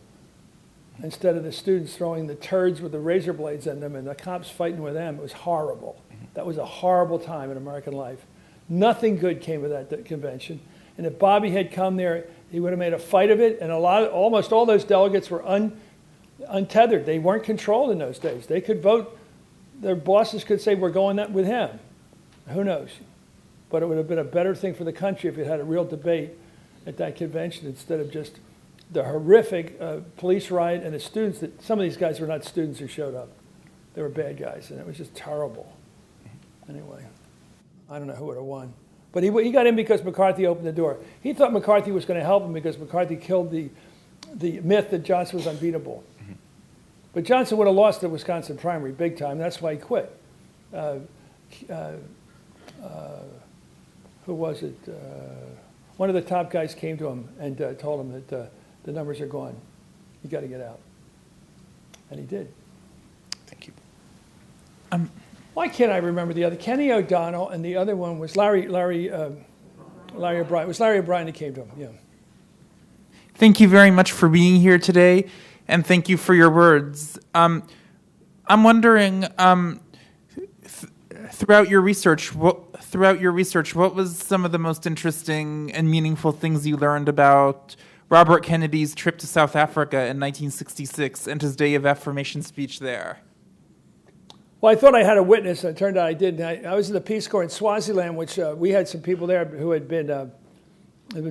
instead of the students throwing the turds with the razor blades in them and the cops fighting with them. It was horrible. That was a horrible time in American life. Nothing good came of that convention. And if Bobby had come there, he would have made a fight of it. And almost all those delegates were untethered. They weren't controlled in those days. They could vote. Their bosses could say, we're going with him. Who knows? But it would have been a better thing for the country if it had a real debate at that convention instead of just the horrific police riot and the students that, some of these guys were not students who showed up. They were bad guys, and it was just terrible. Anyway, I don't know who would have won. But he got in because McCarthy opened the door. He thought McCarthy was going to help him because McCarthy killed the myth that Johnson was unbeatable. Mm-hmm. But Johnson would have lost the Wisconsin primary big time. That's why he quit. Who was it? One of the top guys came to him and told him that the numbers are gone. You got to get out. And he did. Thank you. Why can't I remember the other? Kenny O'Donnell, and the other one was Larry O'Brien. It was Larry O'Brien that came to him, yeah. Thank you very much for being here today, and thank you for your words. I'm wondering, throughout your research, what was some of the most interesting and meaningful things you learned about Robert Kennedy's trip to South Africa in 1966 and his Day of Affirmation speech there? Well, I thought I had a witness, and it turned out I didn't. I was in the Peace Corps in Swaziland, which we had some people there who had been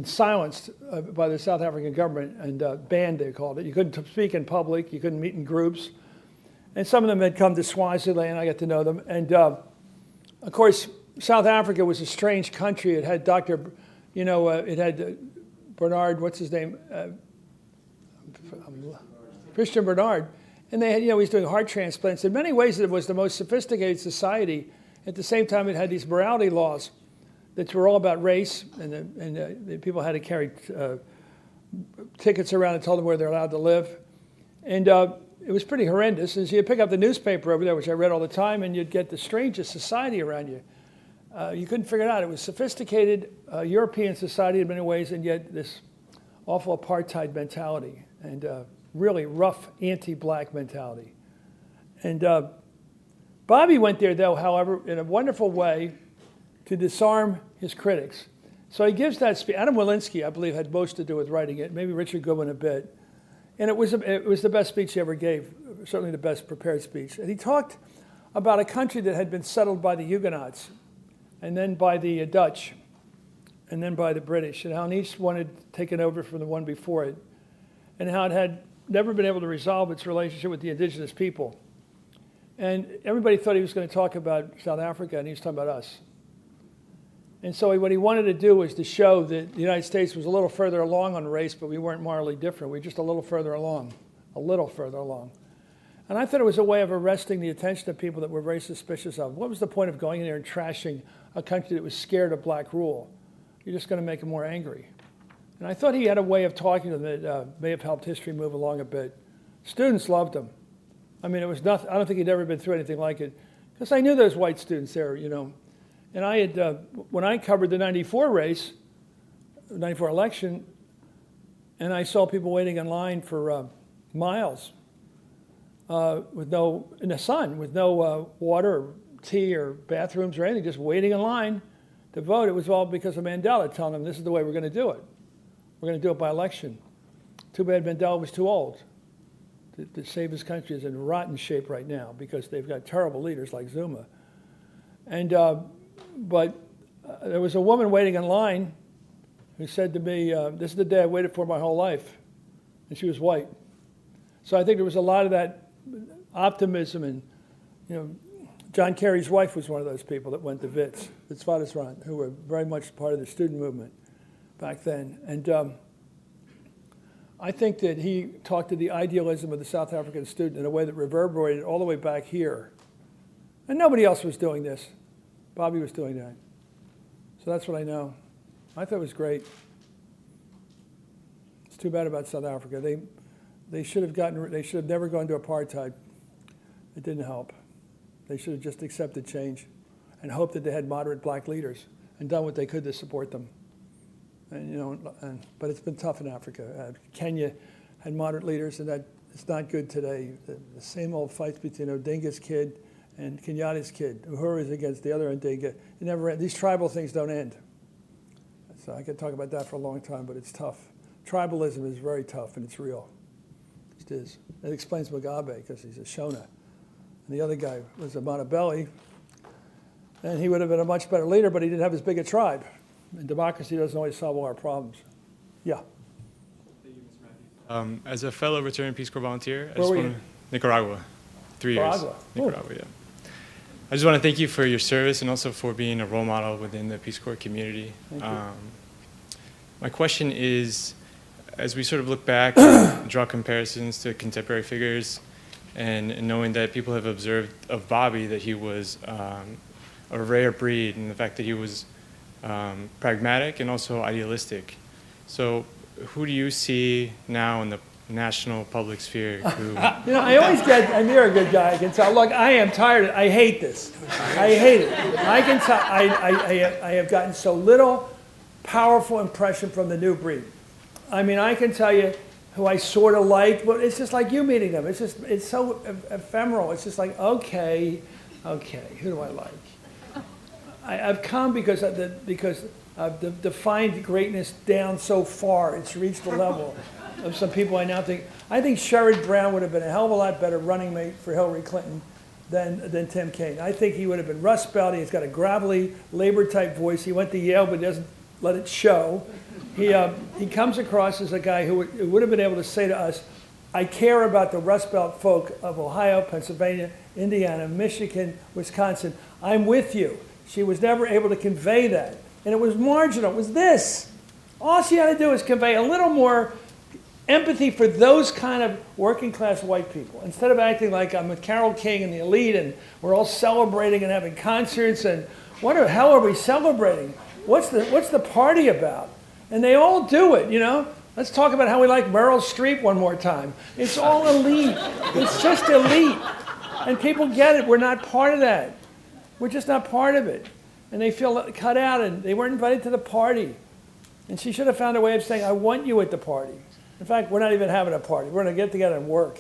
silenced by the South African government and banned, they called it. You couldn't speak in public, you couldn't meet in groups. And some of them had come to Swaziland, I got to know them. And of course, South Africa was a strange country. It had it had Bernard, what's his name? Christian Bernard. And they had, he was doing heart transplants. In many ways, it was the most sophisticated society. At the same time, it had these morality laws that were all about race, and the people had to carry tickets around and tell them where they're allowed to live. And it was pretty horrendous. And so you'd pick up the newspaper over there, which I read all the time, and you'd get the strangest society around you. You couldn't figure it out. It was sophisticated European society in many ways, and yet this awful apartheid mentality. And really rough anti-black mentality. And Bobby went there, though, however, in a wonderful way to disarm his critics. So he gives that speech. Adam Walensky, I believe, had most to do with writing it, maybe Richard Goodwin a bit. And it was the best speech he ever gave, certainly the best prepared speech. And he talked about a country that had been settled by the Huguenots, and then by the Dutch, and then by the British, and how each one had taken over from the one before it, and how it had never been able to resolve its relationship with the indigenous people. And everybody thought he was going to talk about South Africa, and he was talking about us. And so what he wanted to do was to show that the United States was a little further along on race, but we weren't morally different. We were just a little further along, And I thought it was a way of arresting the attention of people that we're very suspicious of. What was the point of going in there and trashing a country that was scared of black rule? You're just going to make them more angry. And I thought he had a way of talking to them that may have helped history move along a bit. Students loved him. I mean, it was nothing. I don't think he'd ever been through anything like it, because I knew those white students there, And I had, when I covered the 94 race, 94 election, and I saw people waiting in line for miles in the sun, with no water or tea or bathrooms or anything, just waiting in line to vote. It was all because of Mandela telling them this is the way we're going to do it. We're going to do it by election. Too bad Mandela was too old to save his country. Is in rotten shape right now because they've got terrible leaders like Zuma. And but there was a woman waiting in line who said to me, "This is the day I waited for my whole life," and she was white. So I think there was a lot of that optimism, and John Kerry's wife was one of those people that went to Witwatersrand, who were very much part of the student movement back then. And I think that he talked to the idealism of the South African student in a way that reverberated all the way back here. And nobody else was doing this. Bobby was doing that. So that's what I know. I thought it was great. It's too bad about South Africa. They should have never gone to apartheid. It didn't help. They should have just accepted change and hoped that they had moderate black leaders and done what they could to support them. And but it's been tough in Africa. Kenya had moderate leaders, and that it's not good today. The same old fights between Odinga's kid and Kenyatta's kid. Uhuru is against the other Odinga. It never end. These tribal things don't end. So I could talk about that for a long time, but it's tough. Tribalism is very tough, and it's real. It is. It explains Mugabe, because he's a Shona. And the other guy was a Montebello. and he would have been a much better leader, but he didn't have as big a tribe. And democracy doesn't always solve all our problems. Yeah. As a fellow returning Peace Corps volunteer, Where were you? Nicaragua, 3 Nicaragua. years. Nicaragua, yeah. I just want to thank you for your service and also for being a role model within the Peace Corps community. Thank you. My question is, as we sort of look back and draw comparisons to contemporary figures, and knowing that people have observed of Bobby that he was a rare breed, and the fact that he was pragmatic and also idealistic. So who do you see now in the national public sphere who... I always get, and you're a good guy, I can tell. Look, I am tired. I hate this. I hate it. I can tell, I have gotten so little powerful impression from the new breed. I mean, I can tell you who I sort of like, but it's just like you meeting them. It's so ephemeral. It's just like, okay, who do I like? I've come because I've defined greatness down so far. It's reached the level of some people I now think. I think Sherrod Brown would have been a hell of a lot better running mate for Hillary Clinton than Tim Kaine. I think he would have been Rust Belt. He's got a gravelly, labor-type voice. He went to Yale, but he doesn't let it show. He comes across as a guy who would have been able to say to us, I care about the Rust Belt folk of Ohio, Pennsylvania, Indiana, Michigan, Wisconsin. I'm with you. She was never able to convey that. And it was marginal. It was this. All she had to do was convey a little more empathy for those kind of working class white people. Instead of acting like I'm with Carole King and the elite and we're all celebrating and having concerts and what the hell are we celebrating? What's the party about? And they all do it, you know? Let's talk about how we like Meryl Streep one more time. It's all elite. It's just elite. And people get it. We're not part of that. We're just not part of it. And they feel cut out and they weren't invited to the party. And she should have found a way of saying, I want you at the party. In fact, we're not even having a party. We're going to get together and work.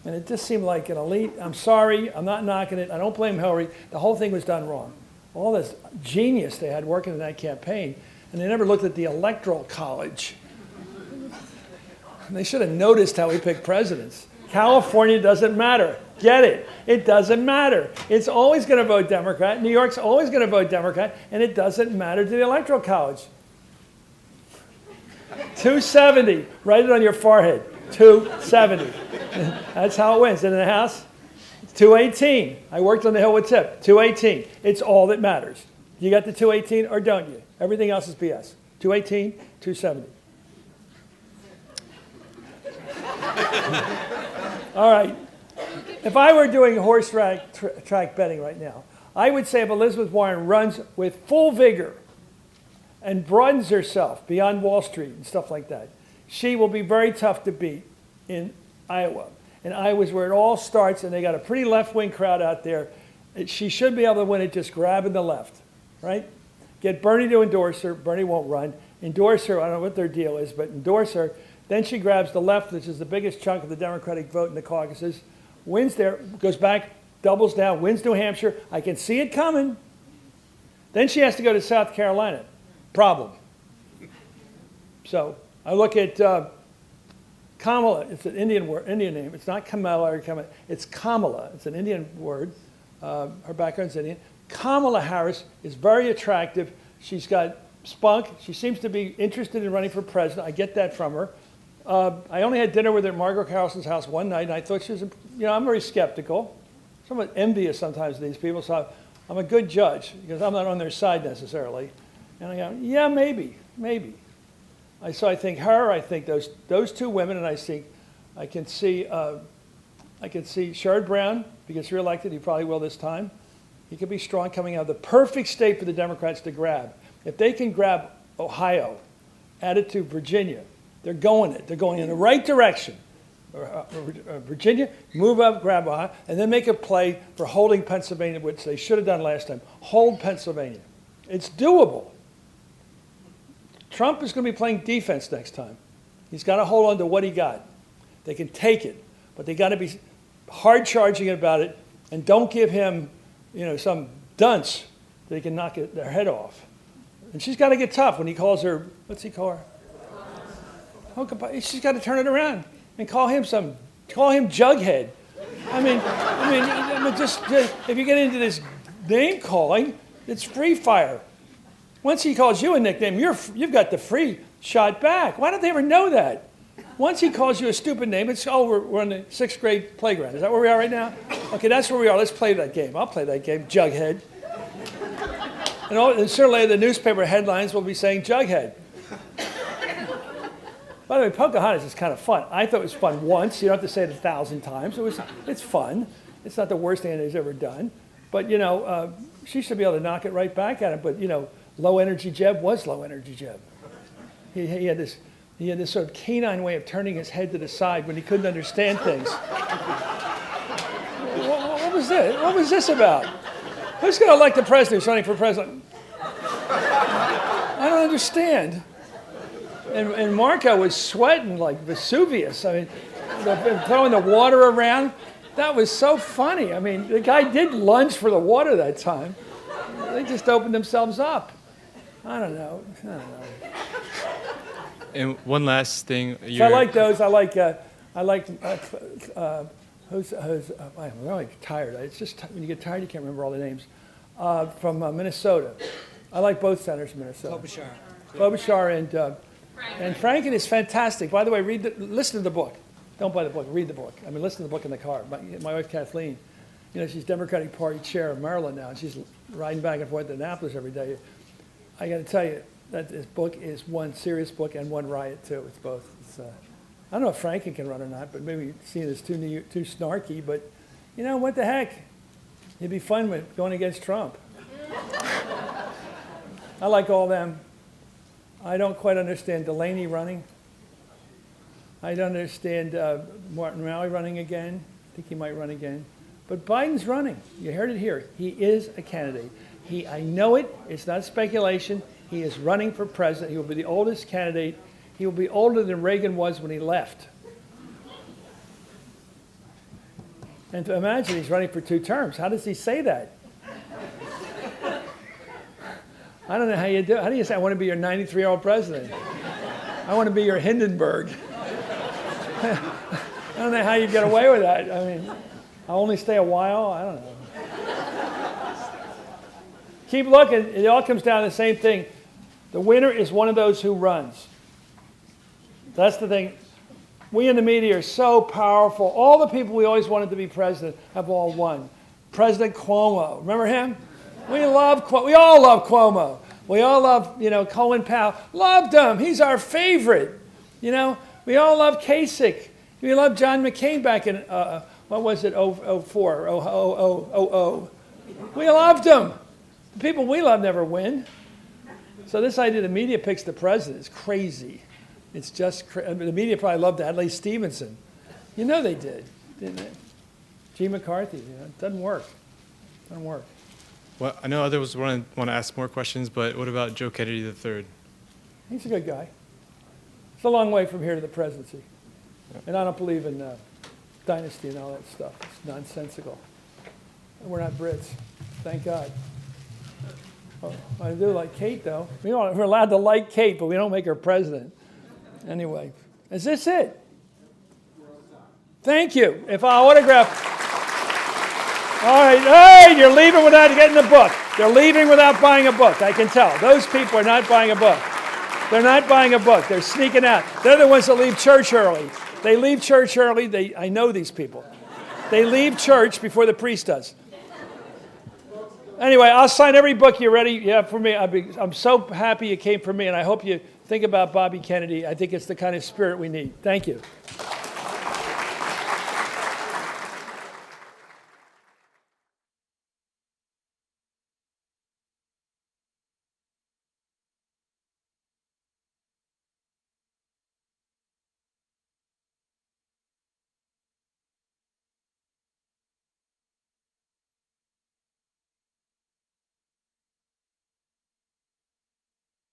And it just seemed like an elite. I'm sorry. I'm not knocking it. I don't blame Hillary. The whole thing was done wrong. All this genius they had working in that campaign. And they never looked at the Electoral College. And they should have noticed how we picked presidents. California doesn't matter. Get it? It doesn't matter. It's always going to vote Democrat. New York's always going to vote Democrat. And it doesn't matter to the Electoral College. 270. Write it on your forehead. 270. That's how it wins. And in the House, it's 218. I worked on the Hill with Tip. 218. It's all that matters. You got the 218 or don't you? Everything else is BS. 218, 270. All right. If I were doing horse track betting right now, I would say if Elizabeth Warren runs with full vigor and broadens herself beyond Wall Street and stuff like that, she will be very tough to beat in Iowa. And Iowa's where it all starts, and they got a pretty left-wing crowd out there. She should be able to win it just grabbing the left, right? Get Bernie to endorse her. Bernie won't run. Endorse her. I don't know what their deal is, but endorse her. Then she grabs the left, which is the biggest chunk of the Democratic vote in the caucuses, wins there, goes back, doubles down, wins New Hampshire. I can see it coming. Then she has to go to South Carolina. Problem. So I look at Kamala. It's an Indian name. It's not Kamala or Kamala. It's Kamala. It's an Indian word. Her background's Indian. Kamala Harris is very attractive. She's got spunk. She seems to be interested in running for president. I get that from her. I only had dinner with her at Margaret Carlson's house one night, and I thought she was, I'm very skeptical. Somewhat envious sometimes of these people, so I'm a good judge because I'm not on their side necessarily. And I go, yeah, maybe. So I think her, I think those two women, and I can see Sherrod Brown, if he gets reelected, he probably will this time. He could be strong coming out of the perfect state for the Democrats to grab. If they can grab Ohio, add it to Virginia, they're going it. They're going in the right direction. Virginia, move up, grab Ohio, and then make a play for holding Pennsylvania, which they should have done last time. Hold Pennsylvania. It's doable. Trump is going to be playing defense next time. He's got to hold on to what he got. They can take it, but they got to be hard charging about it, and don't give him, some dunce that he can knock their head off. And she's got to get tough when he calls her. What's he call her? She's got to turn it around and call him Jughead. I mean, just if you get into this name calling, It's free fire. Once he calls you a nickname, you've got the free shot back. Why don't they ever know that? Once he calls you a stupid name, it's, we're on the 6th grade playground. Is that where we are right now? Okay, that's where we are. Let's play that game. I'll play that game, Jughead. And certainly the newspaper headlines will be saying Jughead. By the way, Pocahontas is kind of fun. I thought it was fun once. You don't have to say it 1,000 times. It's fun. It's not the worst thing anybody's ever done. But, she should be able to knock it right back at him. But, low energy Jeb was low energy Jeb. He had this sort of canine way of turning his head to the side when he couldn't understand things. What was this? What was this about? Who's going to elect the president who's running for president? I don't understand. And Marco was sweating like Vesuvius. I mean, throwing the water around. That was so funny. I mean, the guy did lunge for the water that time. They just opened themselves up. I don't know. And one last thing. So I like those. I'm really tired. It's just when you get tired, you can't remember all the names. From Minnesota. I like both senators from Minnesota. Klobuchar and Franken is fantastic. By the way, listen to the book. Don't buy the book. Read the book. I mean, listen to the book in the car. My wife Kathleen, she's Democratic Party chair of Maryland now, and she's riding back and forth to Annapolis every day. I got to tell you that this book is one serious book and one riot too. It's both. I don't know if Franken can run or not, but maybe seen as too snarky. But what the heck? It'd be fun with going against Trump. I like all them. I don't quite understand Delaney running. I don't understand Martin Malley running again. I think he might run again. But Biden's running. You heard it here. He is a candidate. I know it. It's not speculation. He is running for president. He will be the oldest candidate. He will be older than Reagan was when he left. And to imagine he's running for 2 terms. How does he say that? I don't know how you do it. How do you say, I want to be your 93-year-old president? I want to be your Hindenburg. I don't know how you get away with that. I mean, I'll only stay a while. I don't know. Keep looking. It all comes down to the same thing. The winner is one of those who runs. That's the thing. We in the media are so powerful. All the people we always wanted to be president have all won. President Cuomo. Remember him? We all love Cuomo. We all love, Colin Powell. Loved him. He's our favorite. We all love Kasich. We love John McCain back in, what was it, 04. We loved him. The people we love never win. So this idea the media picks the president is crazy. It's just the media probably loved Adlai Stevenson. They did, didn't they? G. McCarthy, it doesn't work. Doesn't work. Well, I know others want to ask more questions, but what about Joe Kennedy III? He's a good guy. It's a long way from here to the presidency. Yeah. And I don't believe in dynasty and all that stuff. It's nonsensical. And we're not Brits, thank God. Oh, I do like Kate, though. We're allowed to like Kate, but we don't make her president. Anyway, is this it? Thank you. If I autograph... All right, hey, you're leaving without getting a book. They're leaving without buying a book, I can tell. Those people are not buying a book. They're not buying a book. They're sneaking out. They're the ones that leave church early. They leave church early. I know these people. They leave church before the priest does. Anyway, I'll sign every book you're ready. Yeah, for me. I'm so happy you came for me, and I hope you think about Bobby Kennedy. I think it's the kind of spirit we need. Thank you.